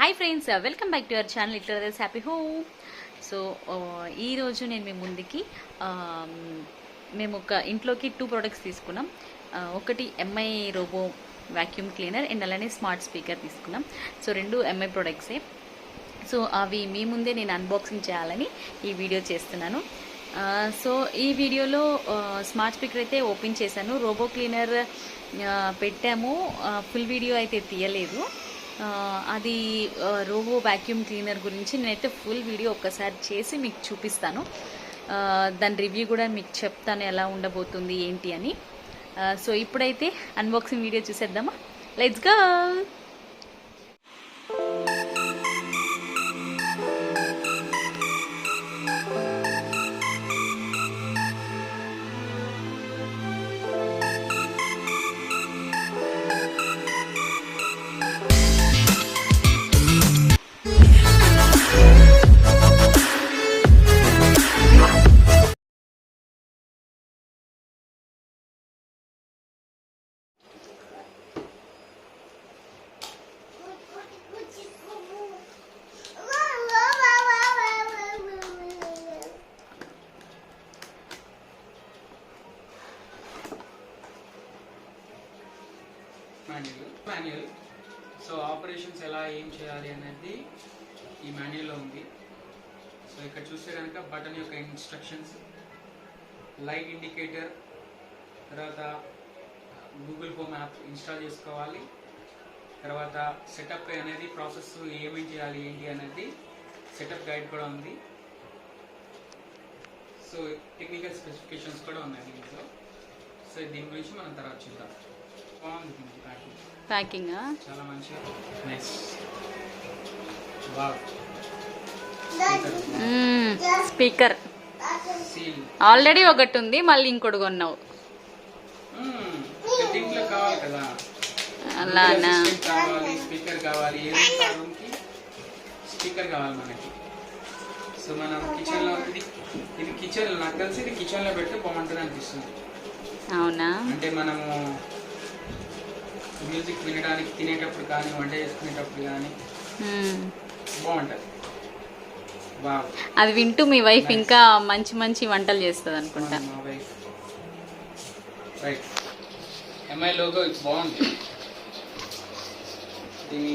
Hi friends, welcome back to our channel little others happy home. So ఈరోజు నేను మీ ముందుకి మేము ఒక ఇంట్లోకి 2 ప్రోడక్ట్స్ తీసుకున్నాం. ఒకటి MI robo vacuum cleaner and అలానే స్మార్ట్ స్పీకర్ తీసుకున్నాం. సో 2 ఎంఐ ప్రోడక్ట్సే. సో అవి మీ ముందే నేను అన్బాక్సింగ్ చేయాలని ఈ వీడియో చేస్తున్నాను. సో ఈ వీడియోలో స్మార్ట్ స్పీకర్ అయితే ఓపెన్ చేశాను, రోబో క్లీనర్ పెట్టాము. ఫుల్ వీడియో అయితే తీయలేదు. అది రోబో వ్యాక్యూమ్ క్లీనర్ గురించి నేనైతే ఫుల్ వీడియో ఒక్కసారి చేసి మీకు చూపిస్తాను. దాని రివ్యూ కూడా మీకు చెప్తాను ఎలా ఉండబోతుంది ఏంటి అని. సో ఇప్పుడైతే అన్బాక్సింగ్ వీడియో చూసేద్దామా? Let's go. Manual. So operations ఎలా ఏం చేయాలి అనేది ఈ మాన్యువల్లో ఉంది. సో ఇక్కడ చూస్తే కనుక బటన్ యొక్క ఇన్స్ట్రక్షన్స్, లైట్ ఇండికేటర్, తర్వాత గూగుల్ హోమ్ యాప్ ఇన్స్టాల్ చేసుకోవాలి, తర్వాత సెటప్ అనేది ప్రాసెస్ ఏమేం చేయాలి ఏంటి అనేది సెటప్ గైడ్ కూడా ఉంది. సో టెక్నికల్ స్పెసిఫికేషన్స్ కూడా ఉన్నాయి దీంట్లో. సో దీని గురించి మనం తర్వాత చూద్దాం. బాగుంది ప్యాకింగ్, చాలా మంచిగా. Nice. Wow. Speaker seal already ఒకటి ఉంది, మళ్ళీ ఇంకోటి కొన్నావు. దీంట్లో కావాలి కదా, అలానా? కావాలి, స్పీకర్ కావాలి, ఏదైనా రూమ్కి స్పీకర్ కావాలి మనకి. సో మనం కిచెన్లో ఇది కిచెన్, నాకు తెలిసి ఇది కిచెన్లో పెడితే బాగుంటుంది అనిపిస్తుంది. అవునా? అంటే మనము మ్యూజిక్ వినడానికి, తినేటప్పుడు కానీ, వంట చేసుకునేటప్పుడు కానీ బాగుంటుంది. వావ్. అది వింటూ మీ వైఫ్ ఇంకా మంచి మంచి వంటలు చేస్తుంది అనుకుంటా. మా వైఫ్. రైట్. ఎంఐ లోగో బాగుంది.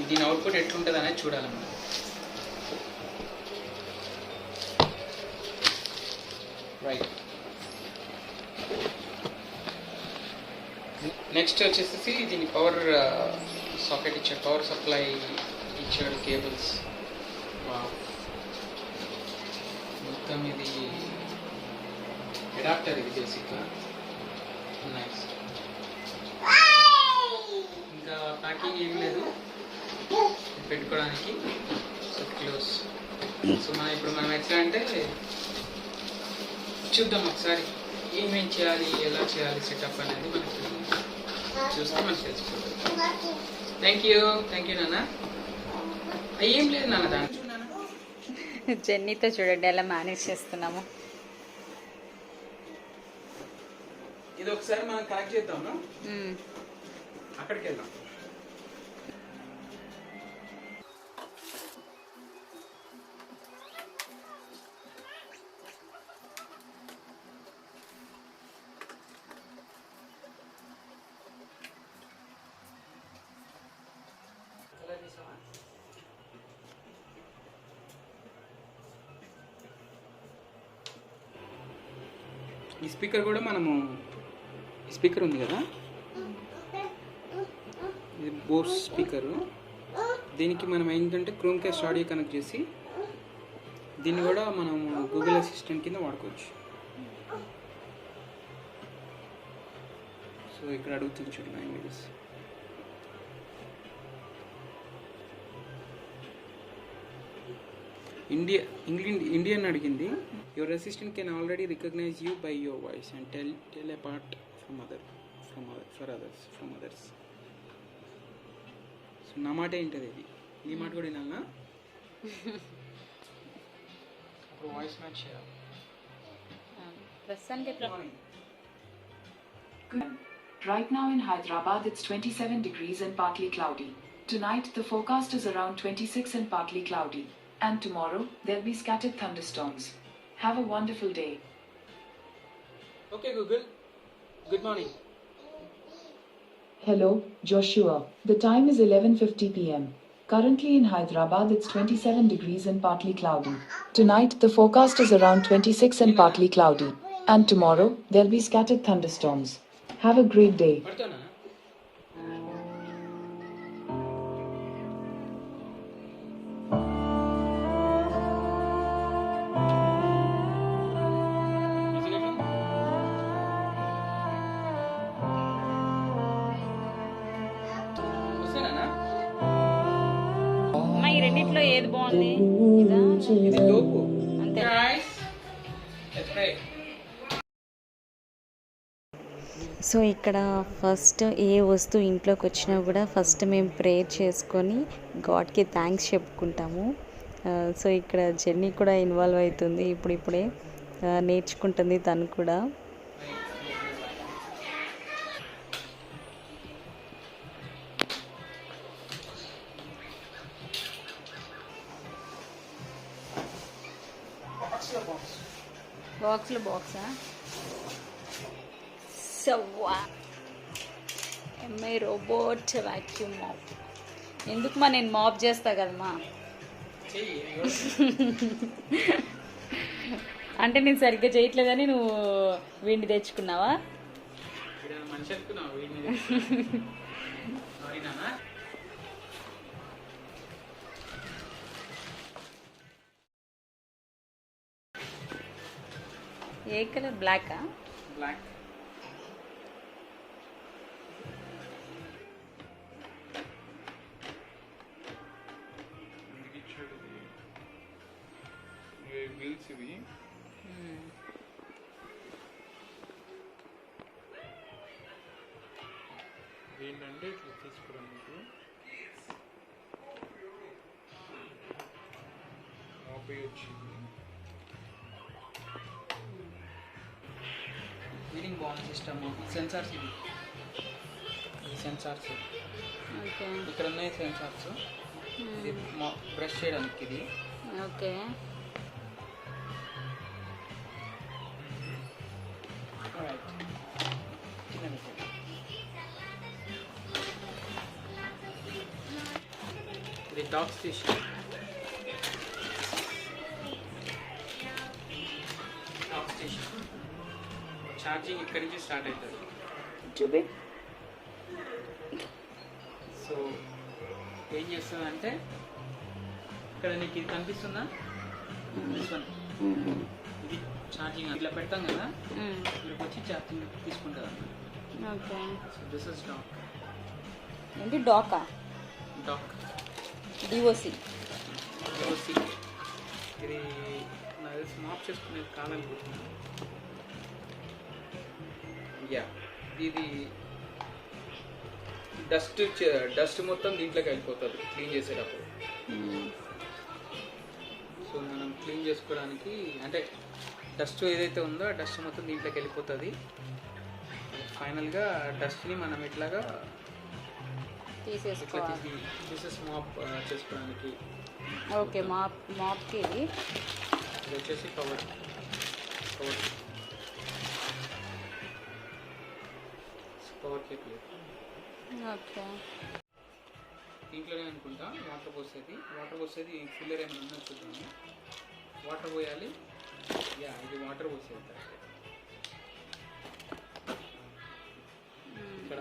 దీని అవుట్పుట్ ఎట్లుంటుంది అనేది చూడాలి మనం. రైట్. నెక్స్ట్ వచ్చేసి దీని పవర్ సాకెట్ ఇచ్చాడు, పవర్ సప్లై ఇచ్చాడు, కేబుల్స్. మొత్తం ఇది అడాప్టర్, ఇది బేసిక్గా. నైస్. ఇంకా ప్యాకింగ్ ఏం లేదు పెట్టుకోవడానికి. So close. సో మనం ఎట్లా అంటే చూద్దాం ఒకసారి ఏమేం చేయాలి, ఎలా చేయాలి సెటప్ అనేది మనకి చూస్తే మనకు తెలిసిపోతుంది. థ్యాంక్ యూ నాన్న. ఏం లేదు నాన్న, దాన్ని చూడన్నా. జెన్నీతో చూడండి ఎలా మేనేజ్ చేస్తున్నాము. ఇది ఒకసారి మనం కనెక్ట్ చేద్దాము, అక్కడికి వెళ్దాం. ఈ స్పీకర్ కూడా మనము, ఈ స్పీకర్ ఉంది కదా, ఇది బోస్ స్పీకరు. దీనికి మనం ఏంటంటే క్రోమ్కాస్ట్ ఆడియో కనెక్ట్ చేసి దీన్ని కూడా మనం గూగుల్ అసిస్టెంట్ కింద వాడుకోవచ్చు. సో ఇక్కడ అడుగుతుంది చూడు లాంగ్వేజెస్. ఇండియన్ అడిగింది. Your assistant can already recognise you by your voice and tell apart from others. So నా మాట ఏంటది, ఇది నీ మాట కూడా వినాలనా? అప్పుడు వాయిస్ మ్యాచ్ చేయాలి. Right now in Hyderabad it's 27 degrees and partly cloudy. Tonight, the forecast is around 26 and partly cloudy. And tomorrow, there'll be scattered thunderstorms. Have a wonderful day. Okay, Google. Good morning. Hello, Joshua. The time is 11:50 p.m. Currently in Hyderabad, it's 27 degrees and partly cloudy. Tonight, the forecast is around 26 and partly cloudy. And tomorrow, there'll be scattered thunderstorms. Have a great day. పడతానా? వస్తానా? అమ్మా ఈ రెండిట్లో ఏది బాగుంది ఇదా ఇది తోపు. అంతే Guys, let's pray. సో ఇక్కడ ఫస్ట్ ఏ వస్తువు ఇంట్లోకి వచ్చినా కూడా ఫస్ట్ మేము ప్రేయర్ చేసుకొని గాడ్కి థ్యాంక్స్ చెప్పుకుంటాము. సో ఇక్కడ జెన్నీ కూడా ఇన్వాల్వ్ అవుతుంది ఇప్పుడిప్పుడే నేర్చుకుంటుంది తను కూడా. బాక్స్లో బాక్సా సవ్వా ఎంఐ రోబోట్ వాక్యూమ్ మాప్. ఎందుకుమా నేను మాప్ చేస్తా కదమ్మా. చెయ్యి. అంటే నేను సరిగ్గా చేయట్లేదని నువ్వు వీడిని తెచ్చుకున్నావా? ఇక్కడ మనిషి అనుకున్నావు వీడిని. సారీ నాన్న. ఏ కలర్ బ్లాకా? బ్లాక్. వీల్స్ ఇవి ఏంటంటే ఇట్లా తీసుకోవడానికి ఆపై వచ్చింది. వీడింగ్ బాగుంది సిస్టమ్. సెన్సార్స్ ఇది. ఈ సెన్సార్స్ ఓకే ఇక్కడ ఉన్నాయి సెన్సార్స్. ఇది బ్రష్ చేయడానికి ఇది. Okay Alright. చిన్నది. ఇది dock station. Dock station charging ఇక్కడి నుంచి స్టార్ట్ అవుతుంది. చూపి. సో ఏం చేస్తుందంటే ఇక్కడ నీకు ఇది కనిపిస్తుందా? This one. ఇది ఛార్జింగ్ ఇట్లా పెడతాం కదా, ఇక్కడికి వచ్చి ఛార్జింగ్ తీసుకుంటుంది అన్నమాట. Okay so this is dock. ఏంటి డాకా? Dock doc. ఓసి. ఇది నాకు తెలిసి మాప్ చేసుకునేది కావాలనుకుంటున్నాను. యా, ఇది డస్ట్ మొత్తం దీంట్లోకి వెళ్ళిపోతుంది క్లీన్ చేసేటప్పుడు. సో మనం క్లీన్ చేసుకోవడానికి అంటే డస్ట్ ఏదైతే ఉందో ఆ డస్ట్ మొత్తం దీంట్లోకి వెళ్ళిపోతుంది. ఫైనల్గా డస్ట్ని మనం ఇట్లాగా ఇట్లా తీసేసుకోవాలి. తీసేసి మాప్ చేసుకోవడానికి. ఓకే మాప్కి ఇది. ఇది వచ్చేసి కవర్ కేక్. ఓకే దీంట్లోనే అనుకుంటా వాటర్ పోసేది ఫిల్లర్ ఏమైనా ఉందో చూద్దాము. వాటర్ పోయాలి. యా, ఇది వాటర్ పోసేది.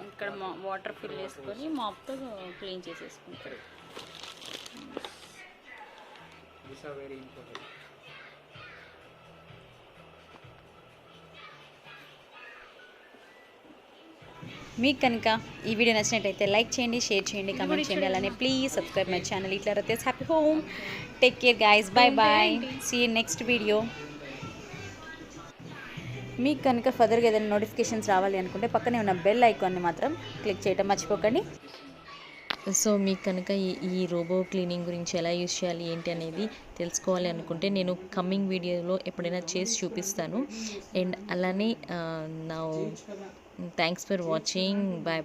ఇక్కడ వాటర్ ఫిల్ చేసుకొని మాప్తో క్లీన్ చేసేసుకుంటారు. This are very important. మీకు కనుక ఈ వీడియో నచ్చినట్టయితే లైక్ చేయండి, షేర్ చేయండి, కామెంట్ చేయండి. అలానే ప్లీజ్ సబ్స్క్రైబ్ మై ఛానల్ ఇట్లా రతేస్ happy home. Take care guys, bye bye, see you next video. మీకు కనుక ఫర్దర్గా ఏదైనా నోటిఫికేషన్స్ రావాలి అనుకుంటే పక్కనే ఉన్న బెల్ ఐకాన్ని మాత్రం క్లిక్ చేయడం మర్చిపోకండి. సో మీకు కనుక ఈ రోబో క్లీనింగ్ గురించి ఎలా యూజ్ చేయాలి ఏంటి అనేది తెలుసుకోవాలి అనుకుంటే నేను కమ్మింగ్ వీడియోలో ఎప్పుడైనా చేసి చూపిస్తాను. అండ్ అలానే నా థ్యాంక్స్ ఫర్ వాచింగ్. బాయ్.